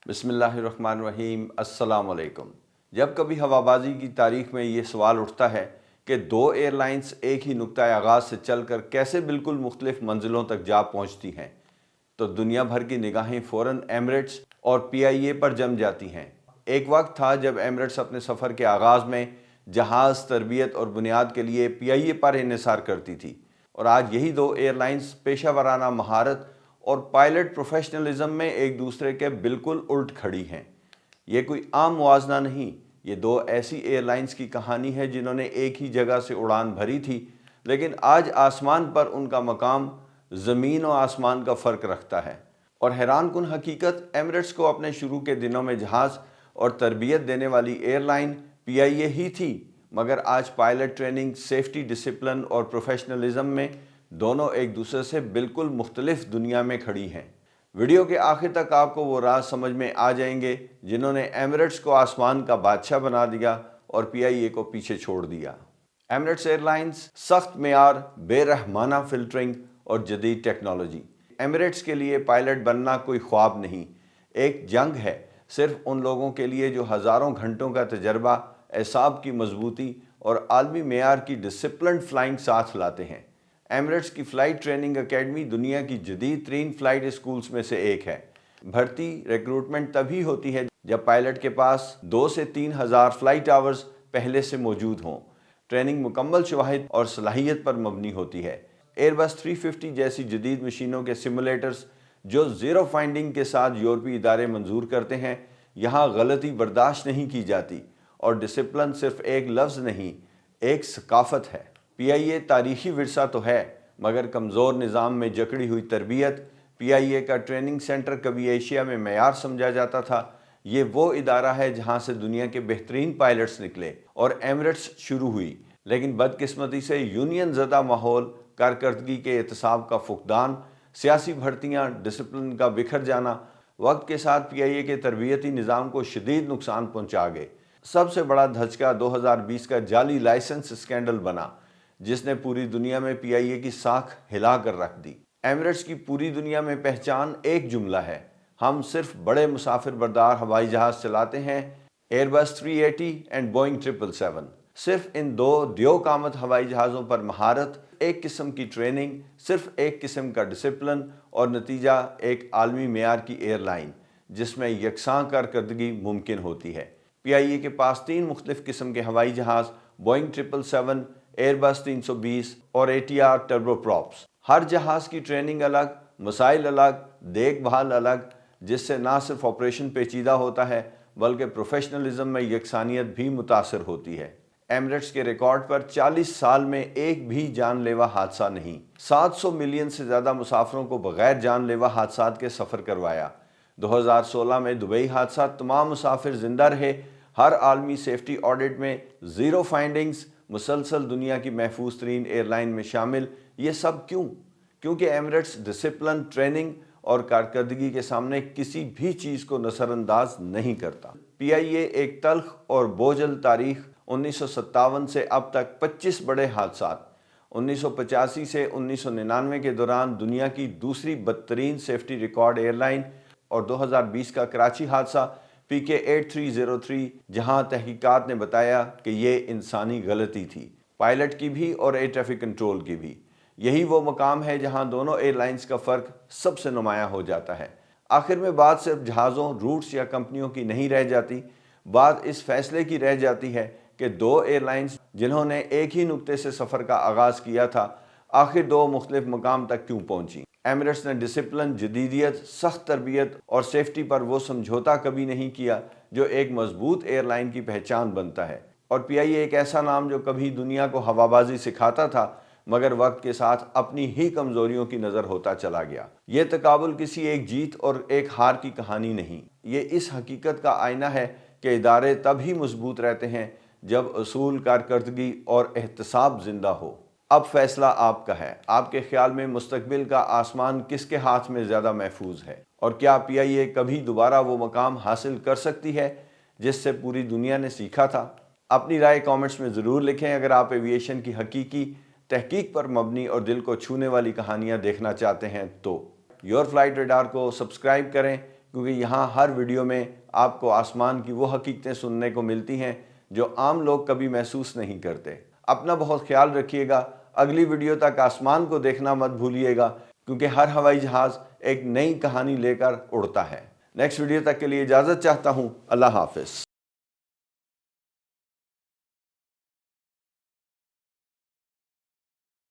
بسم اللہ الرحمن الرحیم۔ السلام علیکم۔ جب کبھی ہوابازی کی تاریخ میں یہ سوال اٹھتا ہے کہ دو ایئر لائنز ایک ہی نقطۂ آغاز سے چل کر کیسے بالکل مختلف منزلوں تک جا پہنچتی ہیں، تو دنیا بھر کی نگاہیں فوراً ایمریٹس اور پی آئی اے پر جم جاتی ہیں۔ ایک وقت تھا جب ایمریٹس اپنے سفر کے آغاز میں جہاز تربیت اور بنیاد کے لیے پی آئی اے پر انحصار کرتی تھی، اور آج یہی دو ایئر لائنز پیشہ ورانہ مہارت اور پائلٹ پروفیشنلزم میں ایک دوسرے کے بالکل الٹ کھڑی ہیں۔ یہ کوئی عام موازنہ نہیں، یہ دو ایسی ایئر لائنز کی کہانی ہے جنہوں نے ایک ہی جگہ سے اڑان بھری تھی، لیکن آج آسمان پر ان کا مقام زمین و آسمان کا فرق رکھتا ہے۔ اور حیران کن حقیقت، ایمریٹس کو اپنے شروع کے دنوں میں جہاز اور تربیت دینے والی ایئر لائن پی آئی اے ہی تھی، مگر آج پائلٹ ٹریننگ، سیفٹی ڈسپلن اور پروفیشنلزم میں دونوں ایک دوسرے سے بالکل مختلف دنیا میں کھڑی ہیں۔ ویڈیو کے آخر تک آپ کو وہ راز سمجھ میں آ جائیں گے جنہوں نے ایمریٹس کو آسمان کا بادشاہ بنا دیا اور پی آئی اے کو پیچھے چھوڑ دیا۔ ایمریٹس ایئر لائنز، سخت معیار، بے رحمانہ فلٹرنگ اور جدید ٹیکنالوجی۔ ایمریٹس کے لیے پائلٹ بننا کوئی خواب نہیں، ایک جنگ ہے، صرف ان لوگوں کے لیے جو ہزاروں گھنٹوں کا تجربہ، اعصاب کی مضبوطی اور عالمی معیار کی ڈسپلنڈ فلائنگ ساتھ لاتے ہیں۔ ایمریٹس کی فلائٹ ٹریننگ اکیڈمی دنیا کی جدید ترین فلائٹ اسکولز میں سے ایک ہے۔ بھرتی ریکروٹمنٹ تبھی ہوتی ہے جب پائلٹ کے پاس 2 سے 3 ہزار فلائٹ آورز پہلے سے موجود ہوں۔ ٹریننگ مکمل شواہد اور صلاحیت پر مبنی ہوتی ہے۔ ایئر بس 350 جیسی جدید مشینوں کے سیمولیٹرز جو زیرو فائنڈنگ کے ساتھ یورپی ادارے منظور کرتے ہیں، یہاں غلطی برداشت نہیں کی جاتی، اور ڈسپلن صرف ایک لفظ نہیں، ایک ثقافت ہے۔ پی آئی اے تاریخی ورثہ تو ہے، مگر کمزور نظام میں جکڑی ہوئی تربیت۔ پی آئی اے کا ٹریننگ سینٹر کبھی ایشیا میں معیار سمجھا جاتا تھا۔ یہ وہ ادارہ ہے جہاں سے دنیا کے بہترین پائلٹس نکلے اور ایمریٹس شروع ہوئی، لیکن بدقسمتی سے یونین زدہ ماحول، کارکردگی کے اعتصاب کا فقدان، سیاسی بھرتیاں، ڈسپلن کا بکھر جانا وقت کے ساتھ پی آئی اے کے تربیتی نظام کو شدید نقصان پہنچا گئے۔ سب سے بڑا دھچکا 2020 کا جعلی لائسنس اسکینڈل بنا، جس نے پوری دنیا میں پی آئی اے کی ساکھ ہلا کر رکھ دی۔ ایمریٹس کی پوری دنیا میں پہچان ایک جملہ ہے: ہم صرف بڑے مسافر بردار ہوائی جہاز چلاتے ہیں، ایئر بس 380 اینڈ بوئنگ 777۔ صرف ان دو دیو قامت ہوائی جہازوں پر مہارت، ایک قسم کی ٹریننگ، صرف ایک قسم کا ڈسپلن، اور نتیجہ ایک عالمی معیار کی ایئر لائن جس میں یکساں کارکردگی ممکن ہوتی ہے۔ پی آئی اے کے پاس 3 مختلف قسم کے ہوائی جہاز، بوئنگ 777، ایئر بس 320 اور A T R turbo props. ہر جہاز کی ٹریننگ الگ، مسائل الگ، دیکھ بھال الگ، جس سے نہ صرف آپریشن پیچیدہ ہوتا ہے بلکہ پروفیشنلزم میں یکسانیت بھی متاثر ہوتی ہے۔ ایمریٹس کے ریکارڈ پر 40 سال میں ایک بھی جان لیوا حادثہ نہیں، 700 ملین سے زیادہ مسافروں کو بغیر جان لیوا حادثات کے سفر کروایا۔ 2016 میں دبئی حادثہ، تمام مسافر زندہ رہے، ہر عالمی سیفٹی آڈٹ میں زیرو فائنڈنگز، مسلسل دنیا کی محفوظ ترین ایئر لائن میں شامل۔ یہ سب کیوں؟ کیونکہ ایمریٹس ڈسپلن، ٹریننگ اور کارکردگی کے سامنے کسی بھی چیز کو نظر انداز نہیں کرتا۔ پی آئی اے ایک تلخ اور بوجھل تاریخ: 1957 سے اب تک 25 بڑے حادثات، 1985 سے 1999 کے دوران دنیا کی دوسری بدترین سیفٹی ریکارڈ ایئر لائن، اور 2020 کا کراچی حادثہ پی کے 8303، جہاں تحقیقات نے بتایا کہ یہ انسانی غلطی تھی، پائلٹ کی بھی اور ایئر ٹریفک کنٹرول کی بھی۔ یہی وہ مقام ہے جہاں دونوں ایئر لائنز کا فرق سب سے نمایاں ہو جاتا ہے۔ آخر میں بات صرف جہازوں، روٹس یا کمپنیوں کی نہیں رہ جاتی، بات اس فیصلے کی رہ جاتی ہے کہ دو ایئر لائنز جنہوں نے ایک ہی نقطے سے سفر کا آغاز کیا تھا، آخر دو مختلف مقام تک کیوں پہنچی۔ ایمریٹس نے ڈسپلن، جدیدیت، سخت تربیت اور سیفٹی پر وہ سمجھوتا کبھی نہیں کیا جو ایک مضبوط ایئر لائن کی پہچان بنتا ہے، اور پی آئی اے ایک ایسا نام جو کبھی دنیا کو ہوابازی سکھاتا تھا مگر وقت کے ساتھ اپنی ہی کمزوریوں کی نظر ہوتا چلا گیا۔ یہ تقابل کسی ایک جیت اور ایک ہار کی کہانی نہیں، یہ اس حقیقت کا آئینہ ہے کہ ادارے تب ہی مضبوط رہتے ہیں جب اصول، کارکردگی اور احتساب زندہ ہو۔ اب فیصلہ آپ کا ہے۔ آپ کے خیال میں مستقبل کا آسمان کس کے ہاتھ میں زیادہ محفوظ ہے؟ اور کیا پی آئی اے کبھی دوبارہ وہ مقام حاصل کر سکتی ہے جس سے پوری دنیا نے سیکھا تھا؟ اپنی رائے کامنٹس میں ضرور لکھیں۔ اگر آپ ایویشن کی حقیقی تحقیق پر مبنی اور دل کو چھونے والی کہانیاں دیکھنا چاہتے ہیں تو یور فلائٹ ریڈار کو سبسکرائب کریں، کیونکہ یہاں ہر ویڈیو میں آپ کو آسمان کی وہ حقیقتیں سننے کو ملتی ہیں جو عام لوگ کبھی محسوس نہیں کرتے۔ اپنا بہت خیال رکھیے گا، اگلی ویڈیو تک آسمان کو دیکھنا مت بھولیے گا، کیونکہ ہر ہوائی جہاز ایک نئی کہانی لے کر اڑتا ہے۔ نیکسٹ ویڈیو تک کے لیے اجازت چاہتا ہوں، اللہ حافظ۔